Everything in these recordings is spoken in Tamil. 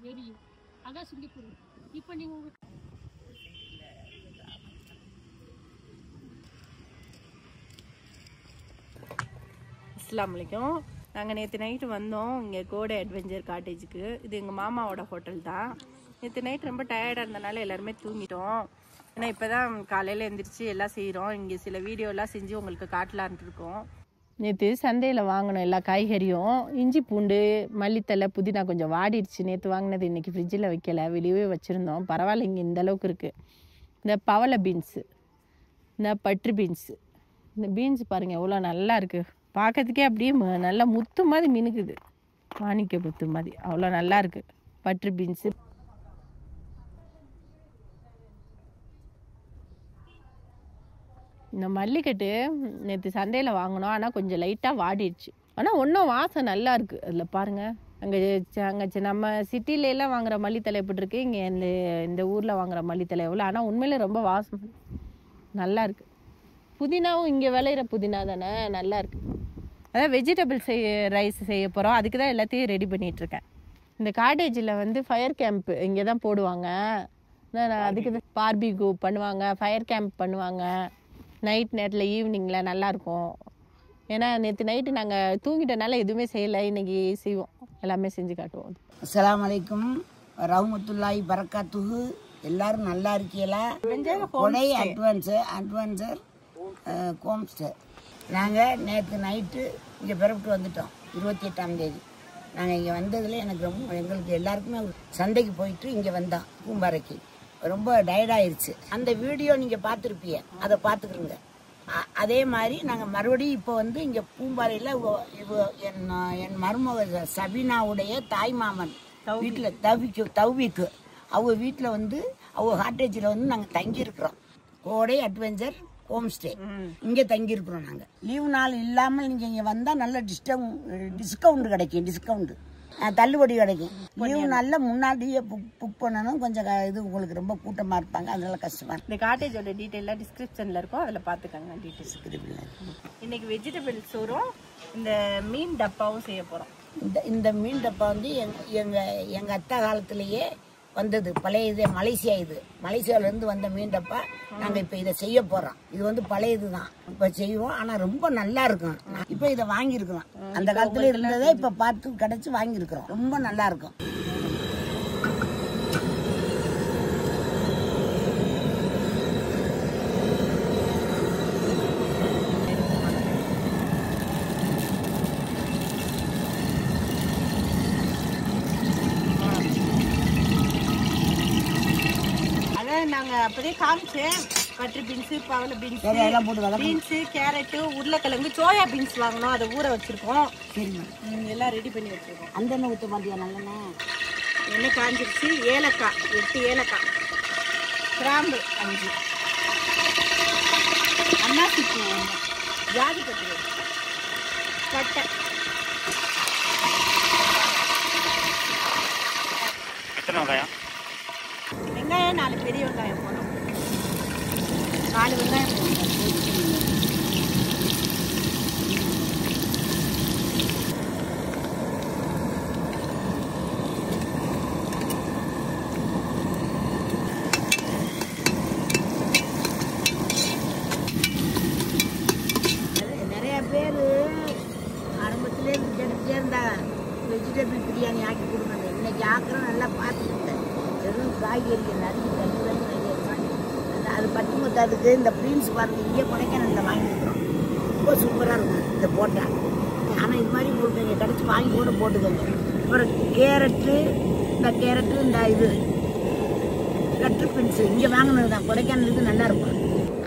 தெரியும். அதான் சிங்கப்பூர். இப்போ நீங்கள் அஸ்ஸலாமு அலைக்கும். நாங்கள் நேற்று நைட்டு வந்தோம் இங்கே கோடை அட்வென்ச்சர் காட்டேஜுக்கு. இது எங்கள் மாமாவோட ஹோட்டல் தான். நேற்று நைட் ரொம்ப டயர்டாக இருந்தனால எல்லாருமே தூங்கிட்டோம். ஏன்னா இப்போ தான் காலையில் எழுந்திரிச்சு எல்லாம் செய்கிறோம். இங்கே சில வீடியோலாம் செஞ்சு உங்களுக்கு காட்டலான்ட்டு இருக்கோம். நேற்று சந்தையில் வாங்கினோம் எல்லா காய்கறியும். இஞ்சி பூண்டு மல்லித்தலை புதினா கொஞ்சம் வாடிடுச்சு. நேற்று வாங்கினது இன்றைக்கி ஃப்ரிட்ஜில் வைக்கல, வெளியவே வச்சுருந்தோம். பரவாயில்ல, இங்கே இந்த அளவுக்கு இருக்குது. இந்த பவளை பீன்ஸு, இந்த பட்ரு பீன்ஸு, இந்த பீன்ஸ் பாருங்கள் எவ்வளோ நல்லா இருக்குது. பார்க்கறதுக்கே அப்படியே நல்லா முத்து மாதிரி மினுக்குது, மாணிக்க முத்து மாதிரி அவ்வளோ நல்லா இருக்குது பட்ரு பீன்ஸு. இந்த மல்லிக்கட்டு நேற்று சந்தையில் வாங்கினோம், ஆனால் கொஞ்சம் லைட்டாக வாடிடுச்சு. ஆனால் ஒன்றும் வாசம் நல்லா இருக்குது. அதில் பாருங்கள், அங்கே நம்ம சிட்டிலெலாம் வாங்குகிற மல்லித்தலை எப்படி இருக்குது, இங்கே இந்த ஊரில் வாங்குகிற மல்லித்தலை எவ்வளோ. ஆனால் உண்மையிலே ரொம்ப வாசம் நல்லா இருக்குது. புதினாவும் இங்கே விளையிற புதினா தானே, நல்லா இருக்குது. அதான் வெஜிடபிள் ரைஸ் செய்ய போகிறோம். அதுக்கு தான் எல்லாத்தையும் ரெடி பண்ணிகிட்ருக்கேன். இந்த காட்டேஜில் வந்து ஃபயர் கேம்ப் இங்கே தான் போடுவாங்க. அதுக்கு தான் பார்பிக்யூ பண்ணுவாங்க, ஃபயர் கேம்ப் பண்ணுவாங்க நைட் நேரத்தில், ஈவினிங்கில் நல்லாயிருக்கும். ஏன்னா நேற்று நைட்டு நாங்கள் தூங்கிட்டனால எதுவுமே செய்யலை, இன்றைக்கி செய்வோம், எல்லாமே செஞ்சு காட்டுவோம். அஸ்ஸலாமு அலைக்கும் ரஹ்மத்துல்லாஹி பரக்காத்துஹு. எல்லாரும் நல்லா இருக்கீங்களா? கொடை அட்வென்ச்சர் ஹோம்ஸ்டே. நாங்கள் நேற்று நைட்டு இங்கே பிறப்பிட்டு வந்துட்டோம். 28ஆம் தேதி நாங்கள் இங்கே வந்ததில் எங்களுக்கு எல்லாருக்குமே சந்தைக்கு போயிட்டு இங்கே வந்தோம். பூம்பாறைக்கு ரொம்ப டயர்டாயிருச்சு. அந்த வீடியோ நீங்கள் பார்த்துருப்பீங்க, அதை பார்த்துக்கிறோங்க. அதே மாதிரி நாங்கள் மறுபடியும் இப்போ வந்து இங்கே பூம்பாறையில் என் மருமக சபீனாவுடைய தாய் மாமன் வீட்டில் தௌவிக்கு அவங்க வீட்டில் வந்து அவங்க காட்டேஜில் வந்து நாங்கள் தங்கியிருக்கிறோம். கோடை அட்வென்ச்சர் ஹோம்ஸ்டே இங்கே தங்கியிருக்கிறோம். நாங்கள் லீவு நாள் இல்லாமல் நீங்கள் இங்கே வந்தால் நல்ல டிஸ்கவுண்ட் கிடைக்கும், தள்ளுபடி கிடைக்கும். லீவு நாளில் முன்னாடியே புக் பண்ணணும். கொஞ்சம் இது உங்களுக்கு ரொம்ப கூட்டமாக இருப்பாங்க, அதனால கஷ்டமாக. இந்த காட்டேஜோட டீட்டெயிலாக டிஸ்கிரிப்ஷனில் இருக்கும், அதில் பார்த்துக்கோங்க டீட்டெயில்ஸ். இன்றைக்கி வெஜிடபிள் சோறும் இந்த மீன் டப்பாவும் செய்ய போகிறோம். இந்த மீன் டப்பா வந்து எங்கள் அத்தா காலத்திலேயே வந்தது, பழைய இது மலேசியாவிலேருந்து வந்த மீன் டப்பா. நாங்கள் இப்போ இதை செய்ய போகிறோம். இது வந்து பழையது தான், இப்போ செய்வோம். ஆனால் ரொம்ப நல்லா இருக்கும். இப்போ இதை வாங்கியிருக்கிறோம். அந்த காலத்தில் இருந்ததை இப்போ பார்த்து கிடச்சி வாங்கியிருக்கிறோம். ரொம்ப நல்லா இருக்கும். நாங்கள் அப்போதே காமிச்சேன். பட்ரு பீன்ஸு, பவளை பீன்ஸு, பீன்ஸு, கேரட்டு, உருளைக்கிழங்கு, சோயா பீன்ஸ் வாங்கினோம், அதை ஊற வச்சுருக்கோம். எல்லாம் ரெடி பண்ணி வச்சுருக்கோம். அந்த எண்ணெய் ஊற்ற மாட்டியா? நல்லெண்ணெய் எண்ணெய் காஞ்சிருச்சு. ஏலக்காய் 8 ஏலக்காய், கிராம்பு 5, அன்னாசிப்பூ, ஜாதிபத்திரி, பட்டை. எத்தனை வெங்காயம்? வெங்காயம் 4 பெரிய வெங்காயம் போடும். 4 வெங்காயம் போடும். நிறைய பேர் ஆரம்பத்திலே கேட்டுட்டே இருந்தாங்க வெஜிடபிள் பிரியாணி ஆக்கி கொடுங்க. இன்னைக்கு ஆக்குறோம், நல்லா பார்த்துக்கிட்டேன். வெறும் காய்கறி நறுக்கி அது பட்டு மொத்தத்துக்கு இந்த பீன்ஸ் பாருங்க, இங்கே கொடைக்கானலில் வாங்கியிருக்கிறோம். ரொம்ப சூப்பராக இருக்கும் இதை போட்டால். ஆனால் இது மாதிரி உங்களுக்கு இங்கே கிடச்சி வாங்கி கூட போட்டுக்கோங்க. அப்புறம் கேரட்டு, இந்த இது கட்ரு பீன்ஸு இங்கே வாங்கினது தான். கொடைக்கானலுக்கு நல்லா இருக்கும்.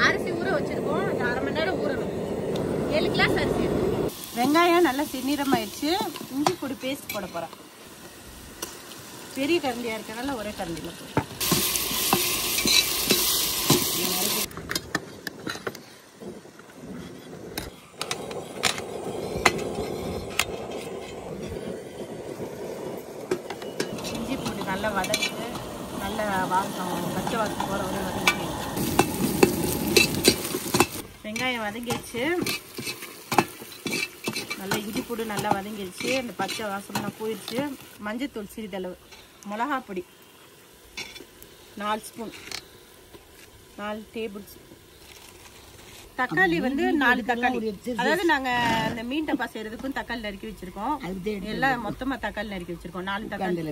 அரிசி ஊற வச்சுருக்கோம், 1/2 மணி நேரம் ஊறணும். 7 கிளாஸ் அரிசி. வெங்காயம் நல்லா செந்நிறமாயிடுச்சு. இஞ்சி பொடி பேஸ்ட் போட போகிறேன். பெரிய கரண்டியாக இருக்கிறனால ஒரே கரண்டியில் போடுறேன். இஞ்சி பூண்டு நல்லா வதக்கிட்டு, நல்ல வாசம் பச்சை வாசம் போகிற வரை வதக்கி. வெங்காயம் வதங்கிடுச்சு. நல்லா இஞ்சி பூடு நல்லா வதங்கிடுச்சு. அந்த பச்சை வாசம்லாம் போயிடுச்சு. மஞ்சத்தூள் சிறிதளவு, மிளகா பொடி 4 ஸ்பூன், 4 டேபிள் ஸ்பூன். தக்காளி வந்து 4 தக்காளி. அதாவது நாங்கள் இந்த மீன் டப்பா செய்கிறதுக்கும் தக்காளி நறுக்கி வச்சுருக்கோம். எல்லாம் மொத்தமாக தக்காளி நறுக்கி வச்சுருக்கோம். 4 தக்காளி.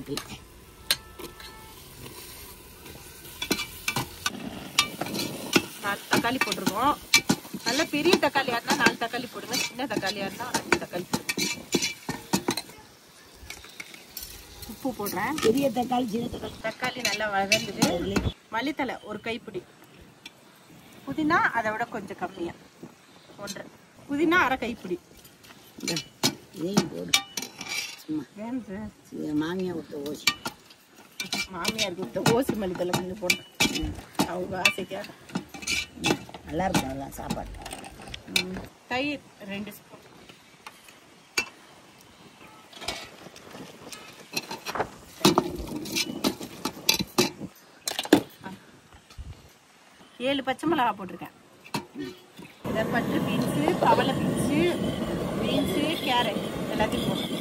4 தக்காளி போட்டிருக்கோம். நல்ல பெரிய தக்காளியாக இருந்தால் 4 தக்காளி போடுங்க. சின்ன தக்காளியாக இருந்தால் 2 தக்காளி போடுங்க. உப்பு போடுறேன். பெரிய தக்காளி சின்ன தக்காளி. தக்காளி நல்லா வதங்குது. மல்லித்தலை 1 கைப்பிடி. புதினா அதை விட கொஞ்சம் கம்மியாக 1. புதினா அரை கைப்பிடி. இதையும் போடு. சும்மா மாமியார் கொடுத்த ஓசி. மாமியார் கொடுத்த ஓசி மல்லித்தலை கொஞ்சம் போடுறேன். அவங்க ஆசைக்காக. நல்லா இருக்கும் நல்லா சாப்பாடு. தயிர் 2 ஸ்பூன். ஏழு பச்சை மிளகா போட்டிருக்கேன். இதை பட்டு பீன்ஸு, பவளை பீன்ஸு, கேரட் எல்லாத்தையும் போடுறேன்.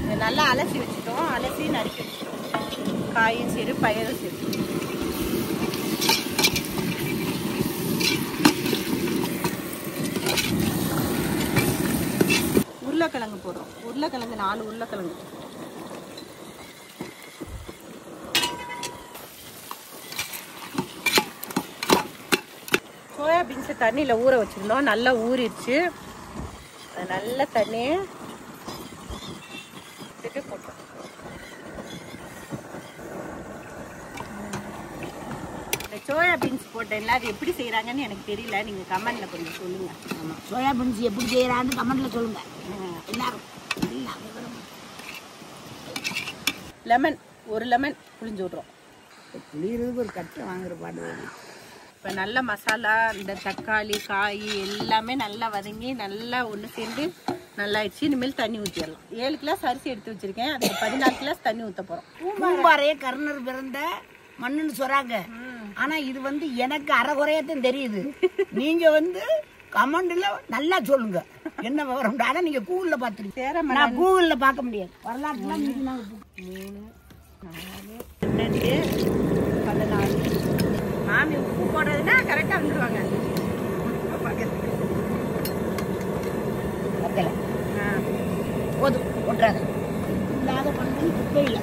இதை நல்லா அலசி வச்சுட்டோம். அலசி நறுக்கி வச்சுட்டோம். காயும் சரி பயிரும் சரி. உருளைக்கிழங்கு போடுறோம். உருளைக்கிழங்கு 4 உருளைக்கிழங்கு. சோயாபீன்ஸை தண்ணியில் ஊற வச்சுருந்தோம். நல்லா ஊறிடுச்சு. அது நல்ல தண்ணியை போட்டோம். இந்த சோயாபீன்ஸ் போட்டேன்ல, அது எப்படி செய்கிறாங்கன்னு எனக்கு தெரியல. நீங்கள் கமெண்டில் கொஞ்சம் சொல்லுங்கள். ஆமாம், சோயாபீன்ஸ் எப்படி செய்கிறான்னு கமெண்டில் சொல்லுங்கள் எல்லாரும். லெமன் 1 லெமன் புளிஞ்சு விட்றோம். புளியறதுக்கு ஒரு கட்டை வாங்குற பாடு வேணும். இப்போ நல்ல மசாலா, இந்த தக்காளி, காய் எல்லாமே நல்லா வதங்கி நல்லா ஒன்று சேர்ந்து நல்லா ஆயிடுச்சு. இனிமேல் தண்ணி ஊற்றிடலாம். 7 கிளாஸ் அரிசி எடுத்து வச்சிருக்கேன். அதுக்கு 14 கிளாஸ் தண்ணி ஊற்ற போகிறோம். பூம்பாறையே கர்ணர் பிறந்த மண்ணுன்னு சொல்றாங்க. ஆனா இது வந்து எனக்கு அரைகுறையத்தான் தெரியுது. நீங்க வந்து கமெண்ட்ல நல்லா சொல்லுங்க என்ன விவரம். ஆனா நீங்க கூகுள்ல பாத்துருக்கீங்க, நான் கூகுள்ல பார்க்க முடியாது. வரலாற்றுல 3, 4, 12, 14. மாமி உப்பு போடுறதுன்னா கரெக்டாக வந்துடுவாங்க. போதும் போட்டுறாங்க. இல்லாத பண்ணி குப்பை இல்லை.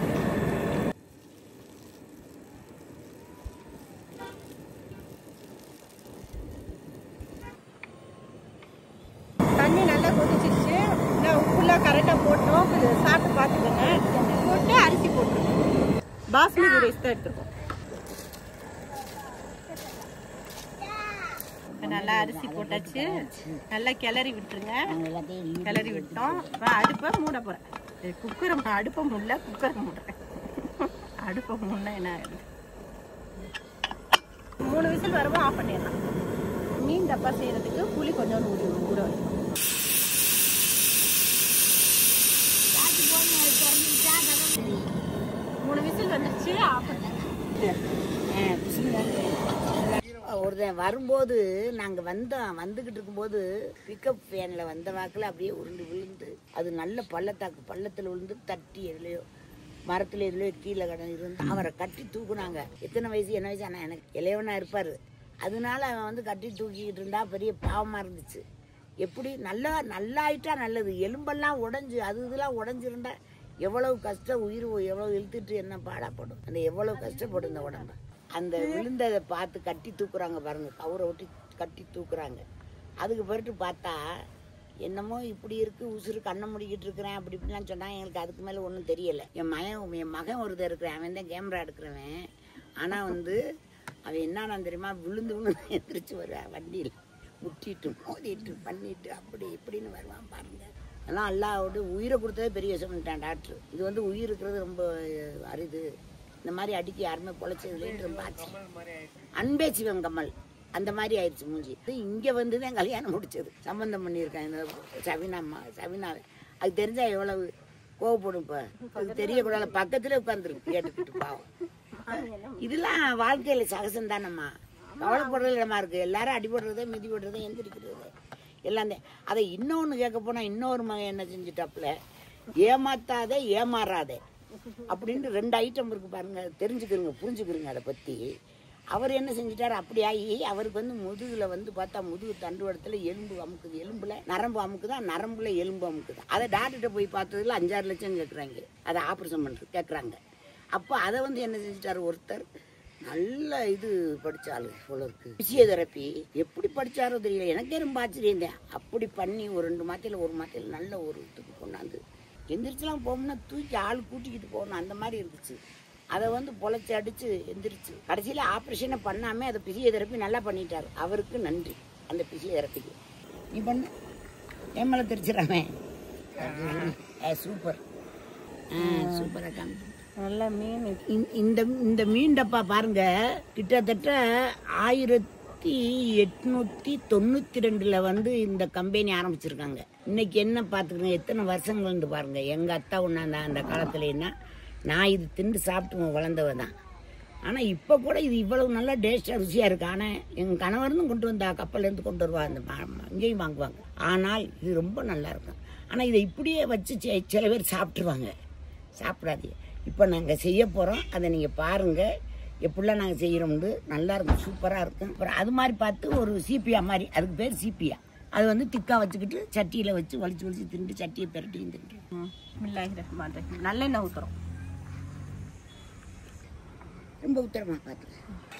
தண்ணி நல்லா கொதிச்சிருச்சு. உப்புலாம் கரெக்டாக போட்டோம். சாப்பிட்டு பார்த்துக்கோங்க. போட்டு அரிசி போட்டுருக்கோம். பாஸ்மதி ரைஸ் தான் எடுத்துருக்கோம். நல்லா அரிசி போட்டாச்சு. நல்லா கிளறி விட்டுருங்க. கிளறி விட்டோம். அடுப்பை மூட போகிறேன். குக்கரை அடுப்பை மூடல, குக்கரை மூடுறேன். அடுப்பை மூடனா என்ன ஆகுது? 3 விசில் வரவும் ஆஃப் பண்ணிடலாம். மீன் டப்பா செய்யறதுக்கு புளி கொஞ்சம் ஊற வைக்கணும். மூணு விசில் வந்துருச்சு. ஆஃப் பண்ணேன். ஒருத்தன் வரும்போது நாங்கள் வந்துக்கிட்டு இருக்கும்போது பிக்கப் வேனில் வந்த வாக்கில் அப்படியே உருண்டு விழுந்து அது நல்ல பள்ளத்தில் விழுந்து தட்டி எதுலையோ மரத்தில் எதுலையோ கீழே இருந்து அவரை கட்டி தூக்குனாங்க. எத்தனை வயசு என்ன வயசு, ஆனால் எனக்கு இளையவனாக இருப்பார். அதனால அவன் வந்து கட்டி தூக்கிக்கிட்டு இருந்தா பெரிய பாவமாக இருந்துச்சு. எப்படி நல்லாயிட்டா நல்லது. எலும்பெல்லாம் உடஞ்சி இதெல்லாம் உடஞ்சிருந்தா எவ்வளவு கஷ்டம். உயிர் எவ்வளோ இழுத்துட்டு என்ன பாடாப்படும். அந்த எவ்வளோ கஷ்டப்படும் இந்த உடம்பு. அந்த விழுந்ததை பார்த்து கட்டி தூக்குறாங்க பாருங்க, கவுரை ஒட்டி கட்டி தூக்குறாங்க. அதுக்கு பிறகு பார்த்தா என்னமோ இப்படி இருக்கு, உசுறு கண்ணை முடிக்கிட்டு இருக்கிறேன் அப்படி இப்படிலாம் சொன்னாங்க. எங்களுக்கு அதுக்கு மேலே ஒன்றும் தெரியலை. என் மகன் ஒருத்தர் இருக்கிறேன், அவன் தான் கேமரா எடுக்கிறவன். ஆனால் வந்து அவன் என்னன்னு தெரியுமா, விழுந்து எந்திரிச்சு வருவான். வண்டியில் முட்டிட்டு மோதிட்டு பண்ணிட்டு அப்படி இப்படின்னு வருவான் பாருங்க. அதெல்லாம் அல்லாவோட உயிரை கொடுத்ததே பெரிய விஷயம்ட்டான் டாக்டர். இது வந்து உயிர் இருக்கிறது ரொம்ப அரிது. இந்த மாதிரி அடிக்க யாருமே பொழைச்சதுலேன்னு ரொம்ப ஆச்சு. அன்பே சிவம் கமல் அந்த மாதிரி ஆயிடுச்சு மூஞ்சி. இங்கே வந்து தான் கல்யாணம் முடிச்சது, சம்பந்தம் பண்ணியிருக்கேன் இந்த சவினாவை. அது தெரிஞ்சா எவ்வளவு கோவப்படும். இப்போ அது தெரியக்கூடாது. பக்கத்துல உட்காந்துருக்கு கேட்டுக்கிட்டு பாவம். இதெல்லாம் வாழ்க்கையில சகசம் தானம்மா. கவலைப்படுறது இடமா இருக்குது. எல்லாரும் அடிபடுறது மிதிப்படுறது எந்திரிக்கிறது எல்லாம் தான். அதை இன்னொன்று கேட்க போனால் இன்னொரு மகன் என்ன செஞ்சுட்டாப்புல, ஏமாத்தாதே ஏமாறாதே அப்படின்ட்டு 2 ஐட்டம் இருக்குது பாருங்க. தெரிஞ்சுக்கிறங்க புரிஞ்சுக்கிறங்க அதை பற்றி. அவர் என்ன செஞ்சிட்டார், அப்படி ஆகி அவருக்கு வந்து முதுகில் வந்து பார்த்தா முதுகு தண்டுவடத்தில் எலும்பு அமுக்குது, எலும்பில் நரம்பு அமுக்குதான், நரம்புல எலும்பு அமுக்குதான். அதை டாக்டர்கிட்ட போய் பார்த்ததுல 5-6 லட்சம் கேட்குறாங்க, அதை ஆப்ரேஷன் பண்ணுறது கேட்குறாங்க. அப்போ அதை வந்து என்ன செஞ்சிட்டார், ஒருத்தர் நல்ல இது படித்தாள் போல இருக்கு, பிசியோதெரப்பி எப்படி படித்தாரோ தெரியல, எனக்கே ரொம்ப ஆச்சரியம் தான். அப்படி பண்ணி ஒரு 2 மாதத்தில் 1 மாதத்தில் நல்ல ஒரு இதுக்கு கொண்டாந்து எந்திரிச்சுலாம் போகணும்னா தூக்கி ஆள் கூட்டிக்கிட்டு போகணும், அந்த மாதிரி இருந்துச்சு. அதை வந்து பொழைச்சி அடித்து எந்திரிச்சு கடைசியில் ஆப்ரேஷனை பண்ணாமல் அதை பிசியோதெரப்பி நல்லா பண்ணிட்டார். அவருக்கு நன்றி அந்த பிசியோதெரப்பிக்கு. நீ பண்ண ஏமலை தெரிச்சிடாமே. சூப்பர் சூப்பராக காமிச்சு நல்ல மீன். இந்த மீன் டப்பா பாருங்க, கிட்டத்தட்ட 1892 வந்து இந்த கம்பெனி ஆரம்பிச்சிருக்காங்க. இன்னைக்கு என்ன பார்த்துக்கணும், எத்தனை வருஷங்கள்னு பாருங்க. எங்கள் அத்தா ஒன்றா அந்த காலத்துலன்னா நான் இது திண்டு சாப்பிட்டு வளர்ந்தவ தான். ஆனால் இப்போ கூட இது இவ்வளவு நல்லா டேஸ்டாக ருசியாக இருக்கு. ஆனால் எங்கள் கணவர்னு கொண்டு வந்தா கப்பல்லேருந்து கொண்டு வருவா, அந்த இங்கேயும் வாங்குவாங்க. ஆனால் இது ரொம்ப நல்லா இருக்கும். ஆனால் இதை இப்படியே வச்சு சில பேர் சாப்பிட்ருவாங்க, சாப்பிடாதீங்க. இப்போ நாங்கள் செய்ய போகிறோம், அதை நீங்கள் பாருங்கள் எப்படிலாம் நாங்கள் செய்கிறோம்னு. நல்லாயிருக்கும், சூப்பராக இருக்கும். அப்புறம் அது மாதிரி பார்த்து ஒரு சீப்பியா மாதிரி, அதுக்கு பேர் சீப்பியா. அது வந்து திக்காக வச்சுக்கிட்டு சட்டியில் வச்சு வலிச்சு வலிச்சு திண்டு சட்டியை பெரட்டியும் திண்டு. நல்லெண்ணெய் ஊற்றுறோம், ரொம்ப உத்தரமாக பார்த்து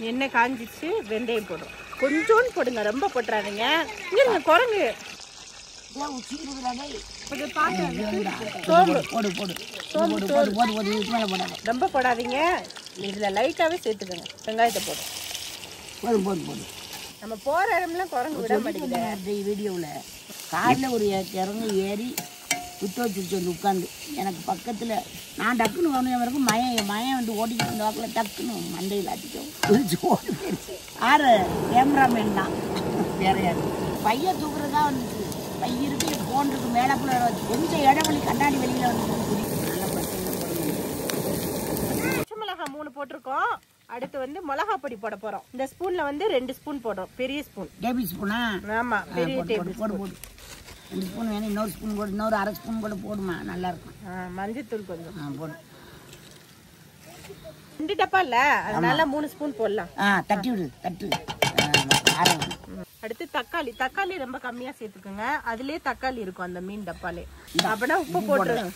எண்ணெய் காஞ்சிச்சு, வெந்தயம் போடுறோம். கொஞ்சோன்னு போடுங்க, ரொம்ப போட்டுறாதீங்க. இங்கே குரங்கு ரொம்ப போடாதீங்க, இதுல லைட்டாவே சேர்த்துக்கோங்க. வெங்காயத்தை போடும் போதும் போதும் போதும். நம்ம போற இடம்லாம் குரங்கு விட மாட்டேங்குது. வீடியோவில் காரில் ஒரு இறங்கு ஏறி விட்டு வச்சுருச்சு வந்து உட்காந்து எனக்கு பக்கத்தில். நான் டக்குன்னு வரைக்கும் மயம் வந்து ஓடிக்கிட்டு இருந்த வாக்கில் டக்குன்னு மண்டையில் அடிக்கும் குளிச்சு ஓடி போயிடுச்சு. கேமராமேன் தான், வேற யாரு. பையன் தூக்குறதா வந்துச்சு, பை இருக்கு, ஃபோன் இருக்கு, மேலக்குள்ள கொஞ்சம் இடவெளி கண்ணாடி வெளியில் வந்து பச்சை மிளகாய் 3 போட்டிருக்கோம். அடுத்து வந்து மிளகா பொடி போட போறோம். இந்த ஸ்பூன்ல வந்து 2 ஸ்பூன் போடுறோம், பெரிய ஸ்பூன். டேபிள் ஸ்பூனா? ஆமா, பெரிய டேபிள் போடு போடு. 2 ஸ்பூன் வேணும், இன்னொரு ஸ்பூன் போடு, இன்னொரு அரை ஸ்பூன் கூட போடுமா, நல்லா இருக்கும். மஞ்சத்தூள் கொஞ்சம் போடு. 2 டப்பா இல்ல, அதனால 3 ஸ்பூன் போடலாம். தட்டி விடு, தட்டு. அடுத்து தக்காளி. தக்காளி ரொம்ப கம்மியா சேர்த்துக்கோங்க, அதுலயே தக்காளி இருக்கும் அந்த மீன் டப்பாலே. அப்படின்னா உப்பு போட்டுருங்க,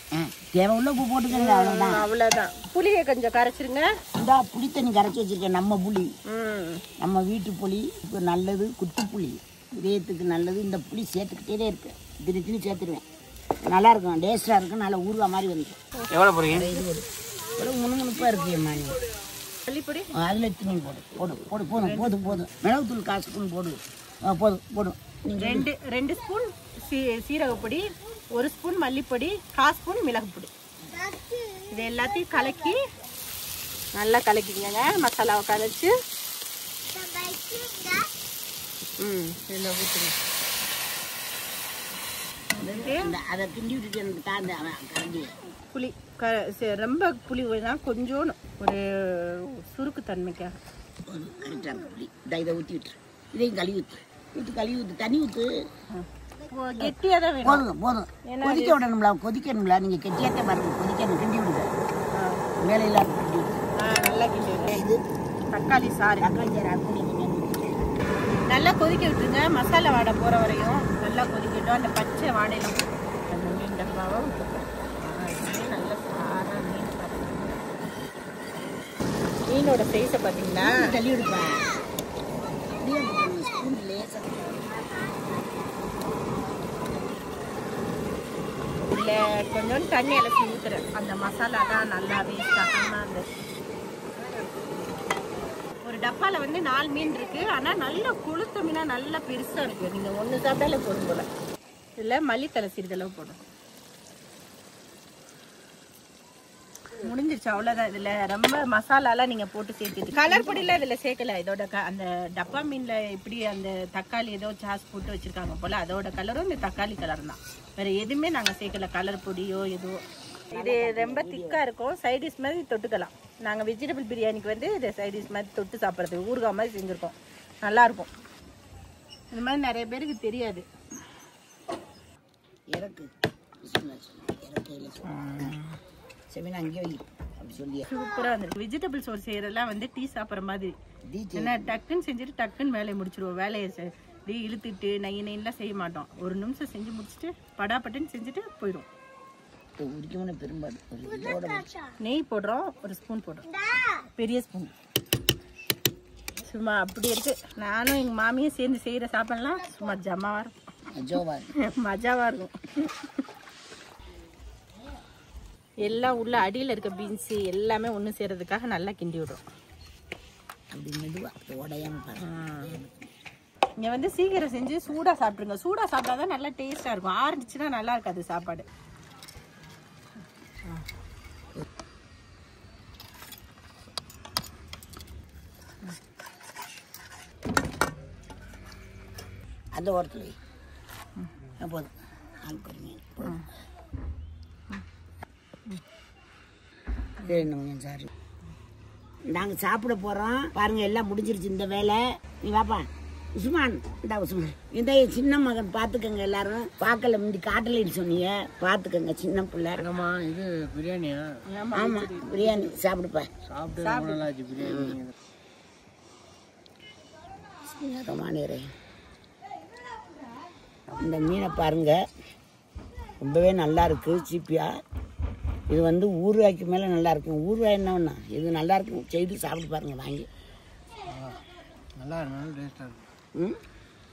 தேவை உள்ள உப்பு போட்டுக்கோங்க, அவ்வளவுதான். அவ்வளவுதான். புளியை கொஞ்சம் கரைச்சிருங்க. இந்த புளி தண்ணி கரைச்சி வச்சிருக்கேன், நம்ம புளி, நம்ம வீட்டு புளி. இப்போ நல்லது, குத்து புளி இதயத்துக்கு நல்லது. இந்த புளி சேர்த்துக்கிட்டே இருக்கு, திடீர்னு சேர்த்துருவேன். நல்லா இருக்கும், டேஸ்டா இருக்கும், நல்லா ஊறுகாய் மாதிரி வந்து. எவ்வளோ போடுறீங்க? இது ஒரு முணுமுணுப்பா இருக்கு மாணி. மல்லிப்பொடி அதில் எத்தனை போடு போடு போடு. போதும் போதும் போதும். மிளகுத்தூள் 1/4 ஸ்பூன் போடு. போதும் போடும். 2 ஸ்பூன் சீரகப்பொடி, 1 ஸ்பூன் மல்லிப்பொடி, 1/4 ஸ்பூன் மிளகு பொடி. இது எல்லாத்தையும் கலக்கி நல்லா கலக்கிங்க. மசாலாவை கலச்சு இதில் ஊற்றுங்க. அதை கிண்டி விட்டுட்டு எனக்கு தாண்ட கரண்டி. புளி ரொம்ப புளி தான், கொஞ்சோன்னு ஒரு சுருக்கு தன்மைக்காக. கரெக்டாக புளி. இதை ஊற்றி விட்டுரு, இதையும் கழுவி ஊற்று கழுவி ஊற்று, தண்ணி ஊற்று. கெட்டியாக தான் வேணும். போதும் போதும். கொதிக்க விடணும்ல, கொதிக்கணும்ல. நீங்கள் கெட்டியாகத்தே பாருங்க, கொதிக்கணும். கிண்டி விடுங்க, வேலையில்லாத கிண்டி விடுங்க. நல்லா கிண்டி விடுங்க. இது தக்காளி சாறு. தக்காளி சாறு அப்படி நல்லா கொதிக்க விட்டுருங்க, மசாலா வாடை போகிற வரையும் நல்லா கொதிக்கட்டும். அந்த பச்சை வாடையெல்லாம் அந்த மீன் டப்பாவை நல்லா சாராக மீன் மீனோட சைஸை பார்த்தீங்களா? தள்ளி விடுப்பா. ஸ்பூன் லேசாக இல்லை, கொஞ்சோண்டு தண்ணி அலசி ஊற்றுறேன். அந்த மசாலா தான் நல்லா வேஸ்ட் ஆகாமல். அந்த ஒரு டப்பாவில் வந்து 4 மீன் இருக்கு, ஆனால் நல்லா கொளுத்த மீனா நல்லா பெருசாக இருக்கு. நீங்கள் 1 சாப்பிட்டாலே போதும் போல. இதில் மல்லித்தலை சிறிதளவு போடும். முடிஞ்சிருச்சு, அவ்வளோதான். இதில் ரொம்ப மசாலாலாம் நீங்கள் போட்டு சேர்த்துட்டு கலர் பொடியெலாம் இதில் சேர்க்கல. இதோட அந்த டப்பா மீனில் இப்படி அந்த தக்காளி ஏதோ சாஸ் போட்டு வச்சுருக்காங்க போல், அதோட கலரும் இந்த தக்காளி கலர் தான். வேறு எதுவுமே நாங்கள் சேர்க்கல, கலர் பொடியோ ஏதோ. இது ரொம்ப திக்காக இருக்கும், சைடிஷ் மாதிரி தொட்டுக்கலாம். நாங்கள் வெஜிடபிள் பிரியாணிக்கு வந்து இதை சைடிஷ் மாதிரி தொட்டு சாப்பிட்றதுக்கு ஊறுகாய் மாதிரி செஞ்சுருக்கோம். நல்லாயிருக்கும். இந்த மாதிரி நிறைய பேருக்கு தெரியாது. இறக்கு இறக்கையில் செமினா அங்கேயே வை அப்படி சொல்லி சூப்பராக இருந்துருக்கு. வெஜிடபிள் சோறு செய்கிறதெல்லாம் வந்து டீ சாப்பிட்ற மாதிரி. ஏன்னா டக்குன்னு செஞ்சுட்டு டக்குன்னு வேலையை முடிச்சிடுவோம். வேலையை இப்படி இழுத்துட்டு நையெல்லாம் செய்ய மாட்டோம். ஒரு நிமிஷம் செஞ்சு முடிச்சுட்டு படாப்பட்டுன்னு செஞ்சுட்டு போயிடும். உரிக்கமான பெரும்பாடு ஒரு இதோட நெய் போடுறோம், ஒரு ஸ்பூன் போடுறோம், பெரிய ஸ்பூன். சும்மா அப்படி இருக்கு. நானும் எங்கள் மாமியும் சேர்ந்து செய்கிற சாப்பாடுலாம் சும்மா ஜமாவாக இருக்கும், மஜாவாக இருக்கும். எல்லாம் உள்ள அடியில் இருக்க பீன்ஸு எல்லாமே ஒன்று செய்கிறதுக்காக நல்லா கிண்டி விடுறோம். அப்படி மெதுவாக உடையாம பாருங்க. இங்கே வந்து சீக்கிரம் செஞ்சு சூடாக சாப்பிட்ருங்க. சூடாக சாப்பிட்டா தான் நல்லா டேஸ்ட்டாக இருக்கும். ஆரம்பிச்சுன்னா நல்லா இருக்காது சாப்பாடு. அந்த ஓரத்தில் போதும். ஆள்கொரு மீன் போதும். சாரி, நாங்கள் சாப்பிட போகிறோம் பாருங்க. எல்லாம் முடிஞ்சிருச்சு இந்த வேலை. நீ வாப்பா உஸ்மான். இந்த உஸ்மான் இந்த சின்ன மகன் பார்த்துக்கங்க. எல்லாரும் பார்க்கல, முந்தி காட்டலைன்னு சொன்னீங்க. பார்த்துக்கங்க சின்ன பிள்ளை. இது பிரியாணியா? ஆமாம் பிரியாணி சாப்பிடுப்பா. சாப்பிட்டு பிரியாணி ரொமானியரே. இந்த மீனை பாருங்க, ரொம்பவே நல்லா இருக்கு சீப்பியா. இது வந்து ஊறுகாய்க்கு மேலே நல்லா இருக்கும். ஊறுகாய் என்னன்னா இது நல்லா இருக்கும். செய்து சாப்பிட்டு பாருங்க வாங்கி. நல்லா டேஸ்டாக இருக்கும்.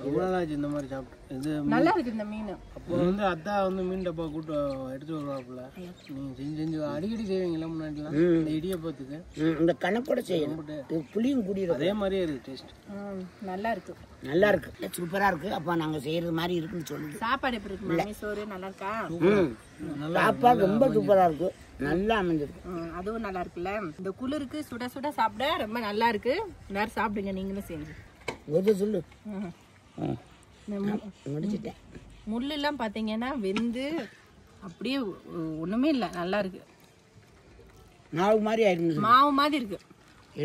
ரொம்ப நாளாச்சு இந்த மாதிரி சாப்பிட்டு. இது நல்லா இருக்கு இந்த மீன். அப்போ வந்து அத்தா வந்து மீன் டப்பா கூட்டு எடுத்து வருவாப்புல. நீங்கள் செஞ்சு அடிக்கடி செய்வீங்களா முன்னாடிலாம்? இந்த இடியப்பத்துக்கு இந்த கணக்கோட செய்யணும். புளியும் கூடிய அதே மாதிரியே இருக்கு டேஸ்ட். நல்லா இருக்கு, நல்லா இருக்கு, சூப்பரா இருக்கு. அப்ப நாங்க செய்யறது மாதிரி இருக்குன்னு சொல்லுங்க. சாப்பாடு எப்படி இருக்கு மாமி? சோறு நல்லா இருக்கா? சாப்பாடு ரொம்ப சூப்பரா இருக்கு, நல்லா அமைஞ்சிருக்கு. அதுவும் நல்லா இருக்குல்ல. இந்த குளிருக்கு சுட சுட சாப்பிட ரொம்ப நல்லா இருக்கு. எல்லாரும் சாப்பிடுங்க நீங்களும் செஞ்சு. ஒரு சொல்லு முடிச்சிட்டேன். முள்ளு எல்லாம் பாத்தீங்கன்னா வெந்து அப்படியே ஒண்ணுமே இல்ல. நல்லா இருக்கு, மாவு மாதிரி ஆயிடுச்சு. மாவு மாதிரி இருக்கு,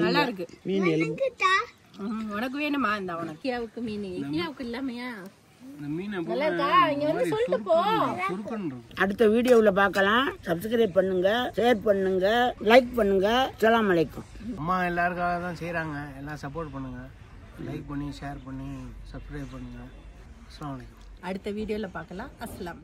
நல்லா இருக்கு. மீன் எலும்பு உனக்கு வேணுமா? இந்த உனக்கு இக்கியாவுக்கு மீன். இக்கியாவுக்கு இல்லாமையா? இந்த மீன் நல்லா இருக்கா? இங்க வந்து சொல்லிட்டு போ. அடுத்த வீடியோல பார்க்கலாம். சப்ஸ்கிரைப் பண்ணுங்க, ஷேர் பண்ணுங்க, லைக் பண்ணுங்க. அஸ்ஸலாமு அலைக்கும். அம்மா எல்லாருக்காக தான் செய்கிறாங்க. எல்லாம் சப்போர்ட் பண்ணுங்க, லைக் பண்ணி ஷேர் பண்ணி சப்ஸ்கிரைப் பண்ணுங்க. அஸ்ஸலாமு அலைக்கும். அடுத்த வீடியோல பார்க்கலாம். அஸ்ஸலாம்.